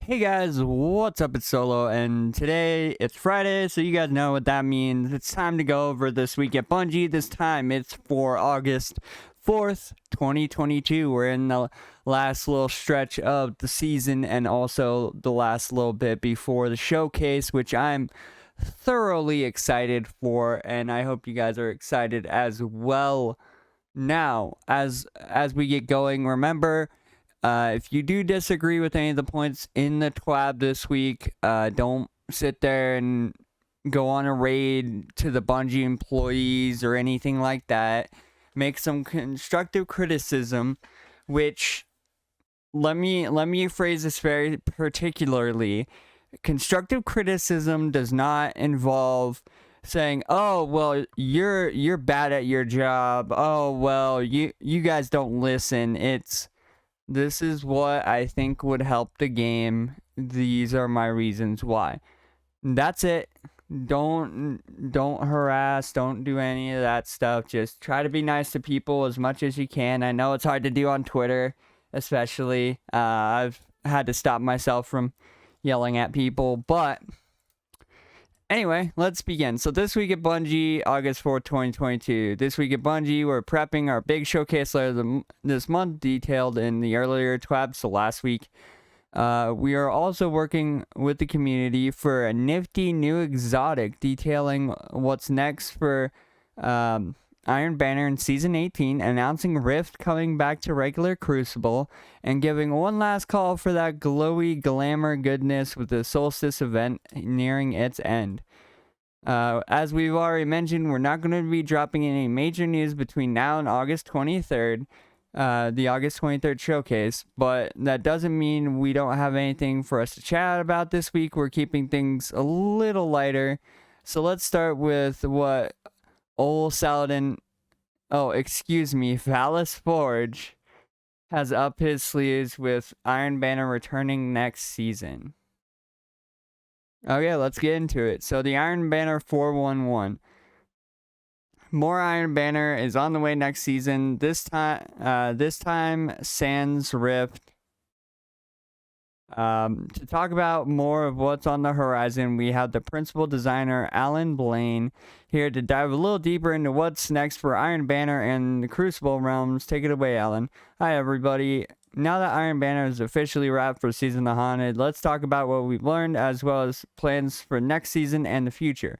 Hey guys, what's up? It's Solo, and today it's Friday, so you guys know what that means. It's time to go over this week at Bungie. This time it's for August 4th, 2022. We're in the last little stretch of the season and also the last little bit before the showcase, which I'm thoroughly excited for, and I hope you guys are excited as well. Now, as we get going, remember, if you do disagree with any of the points in the Twab this week, don't sit there and go on a raid to the Bungie employees or anything like that. Make some constructive criticism, which let me phrase this very particularly. Constructive criticism does not involve saying, "Oh, well, you're bad at your job. Oh, well, you guys don't listen." This is what I think would help the game. These are my reasons why. That's it. Don't harass, don't do any of that stuff. Just try to be nice to people as much as you can. I know it's hard to do on Twitter, especially. I've had to stop myself from yelling at people, but anyway, let's begin. So this week at Bungie, August 4th, 2022. This week at Bungie, we're prepping our big showcase later this month, detailed in the earlier Twab, so last week. We are also working with the community for a nifty new exotic, detailing what's next for Iron Banner in Season 18, announcing Rift coming back to regular Crucible, and giving one last call for that glowy glamour goodness with the Solstice event nearing its end. As we've already mentioned, we're not going to be dropping any major news between now and August 23rd, the August 23rd showcase, but that doesn't mean we don't have anything for us to chat about this week. We're keeping things a little lighter. So let's start with what Saladin, Valis Forge has up his sleeves with Iron Banner returning next season. Okay, let's get into it. So the Iron Banner 411. More Iron Banner is on the way next season. This time sans Rift. To talk about more of what's on the horizon, we have the principal designer, Alan Blaine, here to dive a little deeper into what's next for Iron Banner and the Crucible realms. Take it away, Alan. Hi, everybody. Now that Iron Banner is officially wrapped for Season of the Haunted, let's talk about what we've learned as well as plans for next season and the future.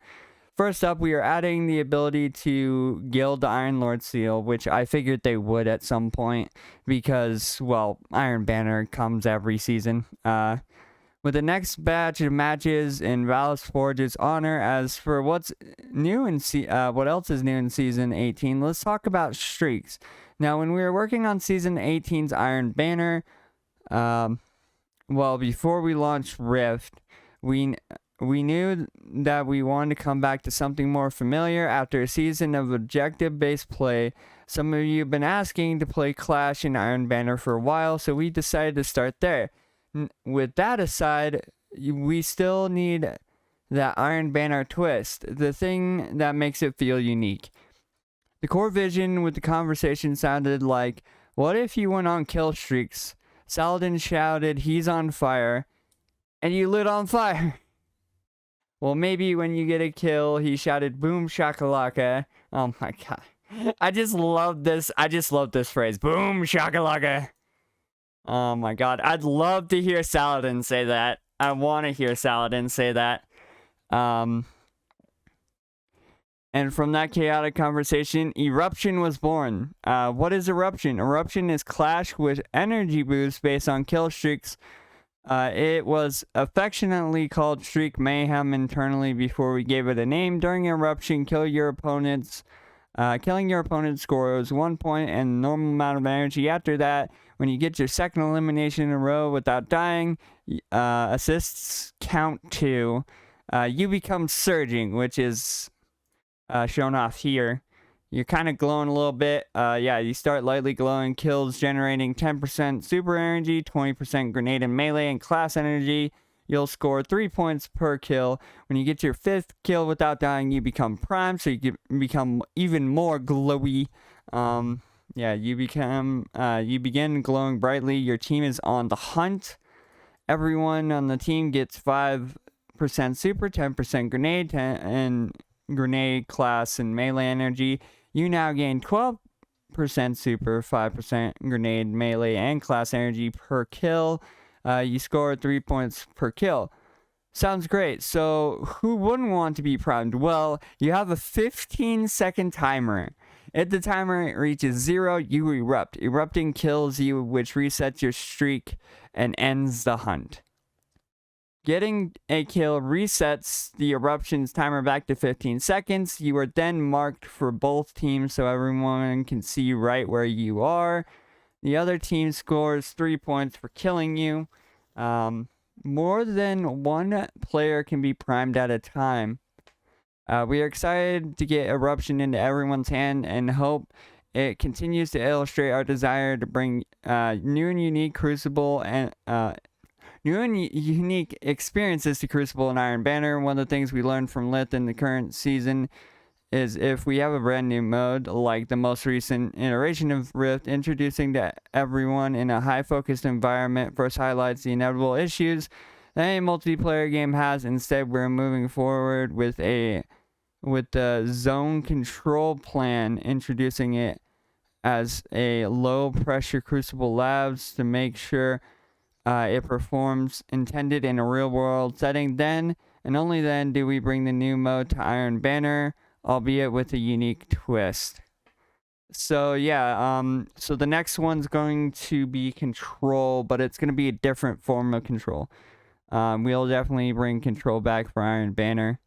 First up, we are adding the ability to gild the Iron Lord seal, which I figured they would at some point because, well, Iron Banner comes every season. With the next batch of matches in Valis Forge's honor, as for what's new in what else is new in Season 18, let's talk about streaks. Now, when we were working on Season 18's Iron Banner, before we launched Rift, we knew that we wanted to come back to something more familiar after a season of objective-based play. Some of you have been asking to play Clash in Iron Banner for a while, so we decided to start there. With that aside, we still need that Iron Banner twist, the thing that makes it feel unique. The core vision with the conversation sounded like, what if you went on kill streaks? Saladin shouted, "He's on fire," and you lit on fire. Well, maybe when you get a kill, he shouted, "Boom shakalaka." Oh my god. I just love this phrase. Boom shakalaka. Oh my god. I'd love to hear Saladin say that. I want to hear Saladin say that. And from that chaotic conversation, Eruption was born. What is Eruption? Eruption is Clash with energy boost based on kill streaks. It was affectionately called Streak Mayhem internally before we gave it a name. During Eruption, killing your opponent's scores 1 point and normal amount of energy. After that, when you get your second elimination in a row without dying, assists count 2. You become Surging, which is shown off here. You're kind of glowing a little bit. You start lightly glowing, kills generating 10% super energy, 20% grenade and melee, and class energy. You'll score 3 points per kill. When you get your 5th kill without dying, you become Prime, so you become even more glowy. You begin glowing brightly. Your team is on the hunt. Everyone on the team gets 5% super, 10% grenade, 10 and grenade class and melee energy. You now gain 12% super, 5% grenade, melee, and class energy per kill. You score 3 points per kill. Sounds great. So, who wouldn't want to be primed? Well, you have a 15-second timer. If the timer reaches 0, you erupt. Erupting kills you, which resets your streak and ends the hunt. Getting a kill resets the eruption's timer back to 15 seconds. You are then marked for both teams so everyone can see right where you are. The other team scores 3 points for killing you. More than one player can be primed at a time. We are excited to get Eruption into everyone's hand and hope it continues to illustrate our desire to bring new and unique unique experiences to Crucible and Iron Banner. One of the things we learned from Lith in the current season is if we have a brand new mode, like the most recent iteration of Rift, introducing to everyone in a high-focused environment first highlights the inevitable issues that any multiplayer game has. Instead, we're moving forward with the zone control plan, introducing it as a low-pressure Crucible Labs to make sure it performs intended in a real-world setting. Then, and only then, do we bring the new mode to Iron Banner, albeit with a unique twist. So yeah, so the next one's going to be Control, but it's going to be a different form of Control. We'll definitely bring Control back for Iron Banner.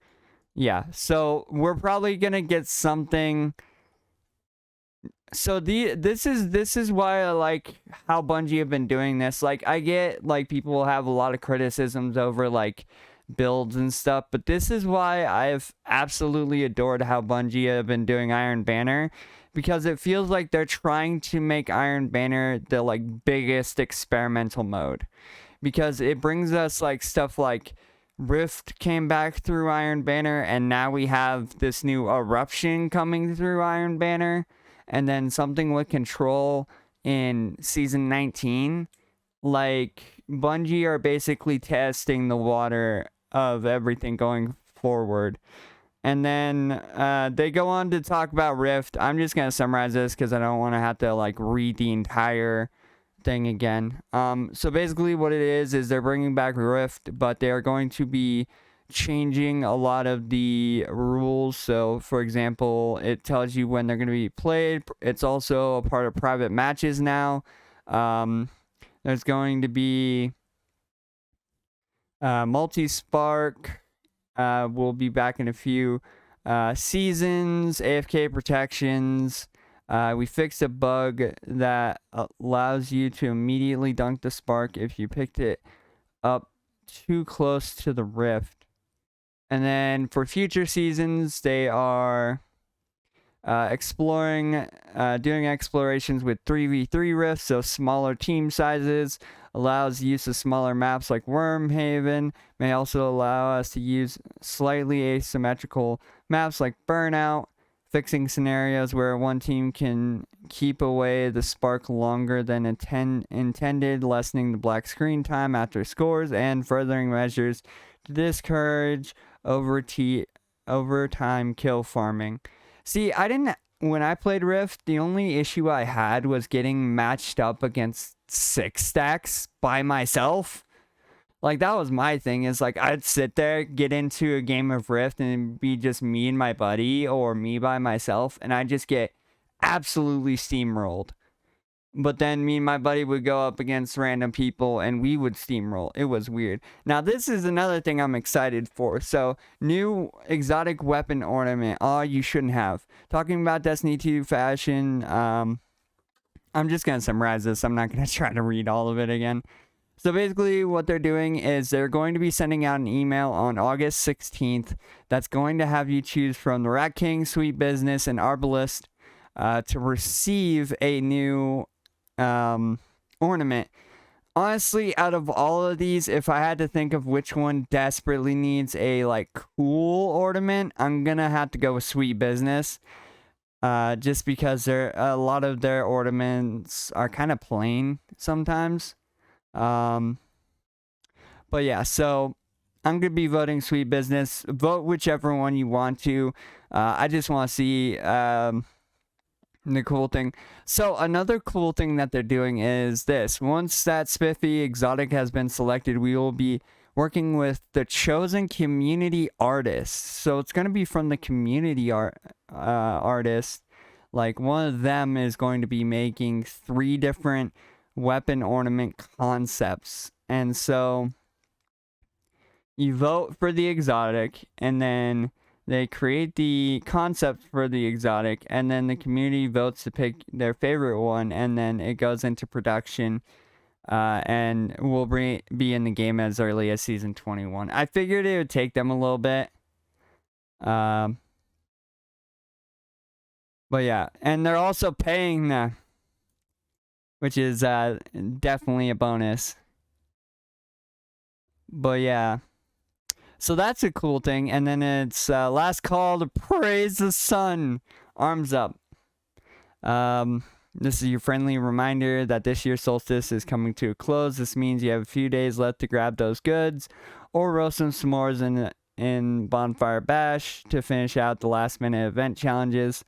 Yeah, so we're probably going to get something. So this is why I like how Bungie have been doing this. Like, I get like people have a lot of criticisms over like builds and stuff, but this is why I've absolutely adored how Bungie have been doing Iron Banner, because it feels like they're trying to make Iron Banner the like biggest experimental mode, because it brings us like stuff like Rift came back through Iron Banner, and now we have this new Eruption coming through Iron Banner, and then something with Control in season 19. Like, Bungie are basically testing the water of everything going forward. And then they go on to talk about Rift. I'm just going to summarize this because I don't want to have to like read the entire thing again. So basically what it is they're bringing back Rift, but they're going to be changing a lot of the rules. So for example, it tells you when they're going to be played. It's also a part of private matches now. There's going to be multi-spark. We'll be back in a few seasons. AFK protections. We fixed a bug that allows you to immediately dunk the spark if you picked it up too close to the rift. And then for future seasons, they are doing explorations with 3v3 rifts, so smaller team sizes, allows use of smaller maps like Wormhaven, may also allow us to use slightly asymmetrical maps like Burnout, fixing scenarios where one team can keep away the spark longer than intended, lessening the black screen time after scores, and furthering measures to discourage overtime kill farming. See, when I played Rift, the only issue I had was getting matched up against 6 stacks by myself. Like, that was my thing, is like, I'd sit there, get into a game of Rift, and it'd be just me and my buddy, or me by myself, and I'd just get absolutely steamrolled. But then me and my buddy would go up against random people, and we would steamroll. It was weird. Now, this is another thing I'm excited for. So, new exotic weapon ornament. Oh, you shouldn't have. Talking about Destiny 2 fashion, I'm just going to summarize this. I'm not going to try to read all of it again. So basically what they're doing is they're going to be sending out an email on August 16th that's going to have you choose from the Rat King, Sweet Business, and Arbalist to receive a new ornament. Honestly, out of all of these, if I had to think of which one desperately needs a like cool ornament, I'm going to have to go with Sweet Business. Just because a lot of their ornaments are kind of plain sometimes. But yeah, so I'm gonna be voting Sweet Business. Vote whichever one you want to. I just want to see the cool thing. So another cool thing that they're doing is this. Once that spiffy exotic has been selected, we will be working with the chosen community artists. So it's gonna be from the community artist. Like one of them is going to be making 3 different weapon ornament concepts, and so you vote for the exotic, and then they create the concept for the exotic, and then the community votes to pick their favorite one, and then it goes into production, and will be in the game as early as season 21. I figured it would take them a little bit. Um, but yeah, and they're also paying them, which is definitely a bonus. But yeah. So that's a cool thing. And then it's last call to praise the sun. Arms up. This is your friendly reminder that this year's solstice is coming to a close. This means you have a few days left to grab those goods or roast some s'mores in Bonfire Bash to finish out the last minute event challenges.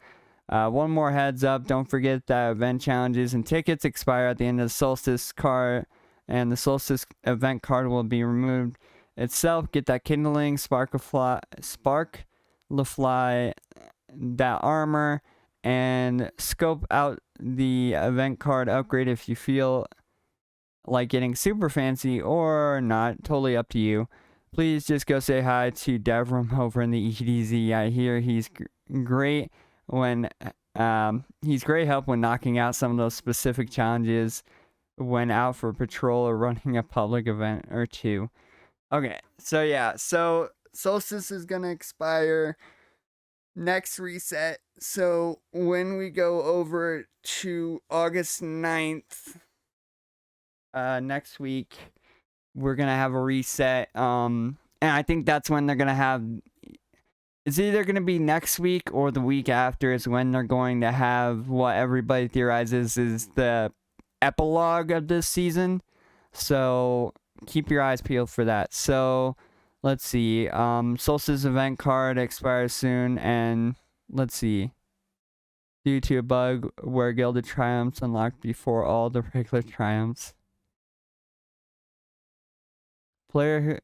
One more heads up, don't forget that event challenges and tickets expire at the end of the solstice card, and the solstice event card will be removed itself. Get that kindling, spark the fly, that armor, and scope out the event card upgrade if you feel like getting super fancy or not. Totally up to you. Please just go say hi to Devram over in the EDZ. I hear he's great when he's great help when knocking out some of those specific challenges when out for patrol or running a public event or two. Okay, so yeah, so solstice is gonna expire next reset. So when we go over to August 9th, next week, we're gonna have a reset. And I think that's when they're gonna have. It's either gonna be next week or the week after is when they're going to have what everybody theorizes is the epilogue of this season. So keep your eyes peeled for that. So let's see. Solstice event card expires soon, and let's see. Due to a bug where Gilded Triumphs unlocked before all the regular triumphs. Player who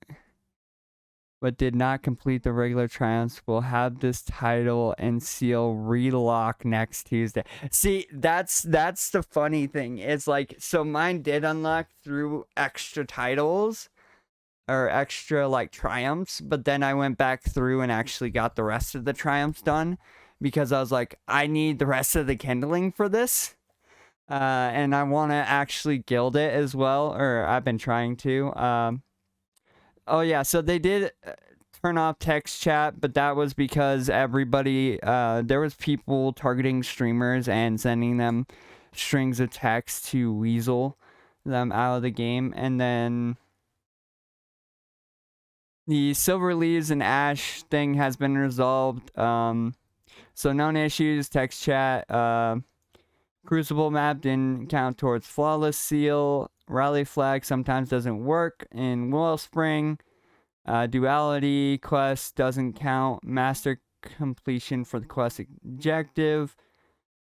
but did not complete the regular triumphs will have this title and seal relock next Tuesday. See, that's the funny thing. It's like, so mine did unlock through extra titles or extra like triumphs, but then I went back through and actually got the rest of the triumphs done because I was like, I need the rest of the kindling for this. And I want to actually guild it as well, or I've been trying to. Oh yeah, so they did turn off text chat, but that was because everybody, there was people targeting streamers and sending them strings of text to weasel them out of the game, and then the Silver Leaves and Ash thing has been resolved. So known issues, text chat, Crucible map didn't count towards Flawless Seal. Rally Flag sometimes doesn't work in Wellspring. Duality quest doesn't count. Master completion for the quest objective.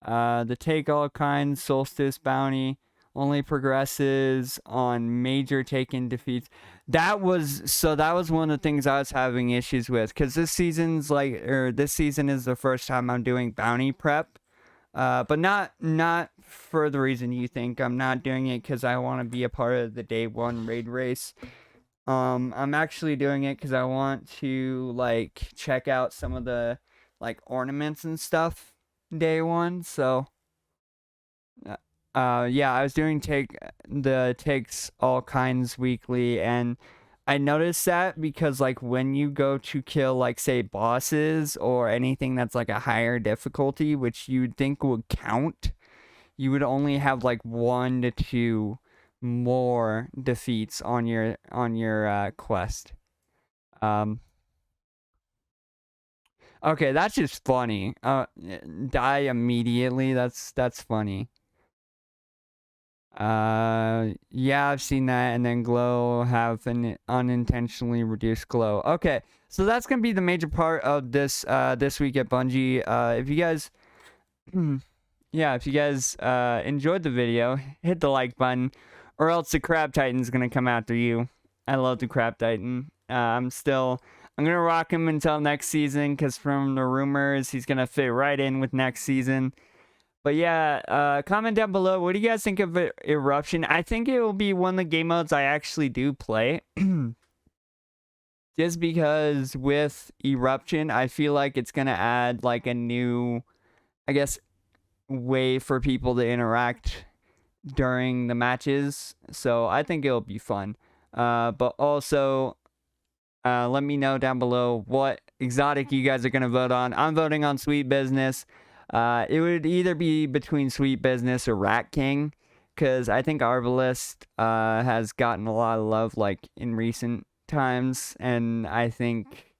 The Take All Kinds Solstice bounty only progresses on major taken defeats. That was one of the things I was having issues with, because this season is the first time I'm doing bounty prep. But not for the reason you think. I'm not doing it because I want to be a part of the day 1 raid race. I'm actually doing it because I want to like check out some of the like ornaments and stuff day 1. So yeah, I was doing takes all kinds weekly, and I noticed that because like when you go to kill like say bosses or anything that's like a higher difficulty, which you'd think would count, you would only have like 1 to 2 more defeats on your quest. Okay, that's just funny. Die immediately. That's funny. Yeah, I've seen that. And then glow have an unintentionally reduced glow. Okay, so that's gonna be the major part of this week at Bungie. If you guys, yeah, if you guys enjoyed the video, hit the like button, or else the Crab Titan's gonna come after you. I love the Crab Titan. I'm gonna rock him until next season, because from the rumors, he's gonna fit right in with next season. But yeah, comment down below. What do you guys think of Eruption? I think it will be one of the game modes I actually do play. Just because with Eruption, I feel like it's gonna add like a new, I guess, way for people to interact during the matches. So I think it'll be fun. But also, let me know down below what exotic you guys are gonna vote on. I'm voting on Sweet Business. It would either be between Sweet Business or Rat King, because I think Arbalist has gotten a lot of love like in recent times, and I think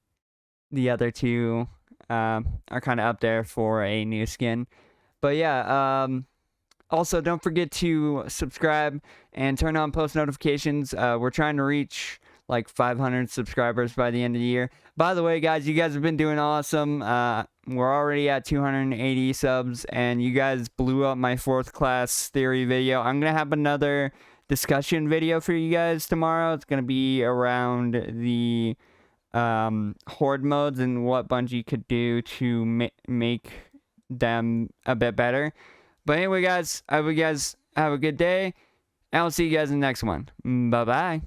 the other two are kind of up there for a new skin. But yeah, also don't forget to subscribe and turn on post notifications. We're trying to reach like 500 subscribers by the end of the year. By the way, guys, you guys have been doing awesome. We're already at 280 subs, and you guys blew up my 4th class theory video. I'm going to have another discussion video for you guys tomorrow. It's going to be around the horde modes and what Bungie could do to make them a bit better. But anyway, guys, I hope you guys have a good day, and I'll see you guys in the next one. Bye-bye.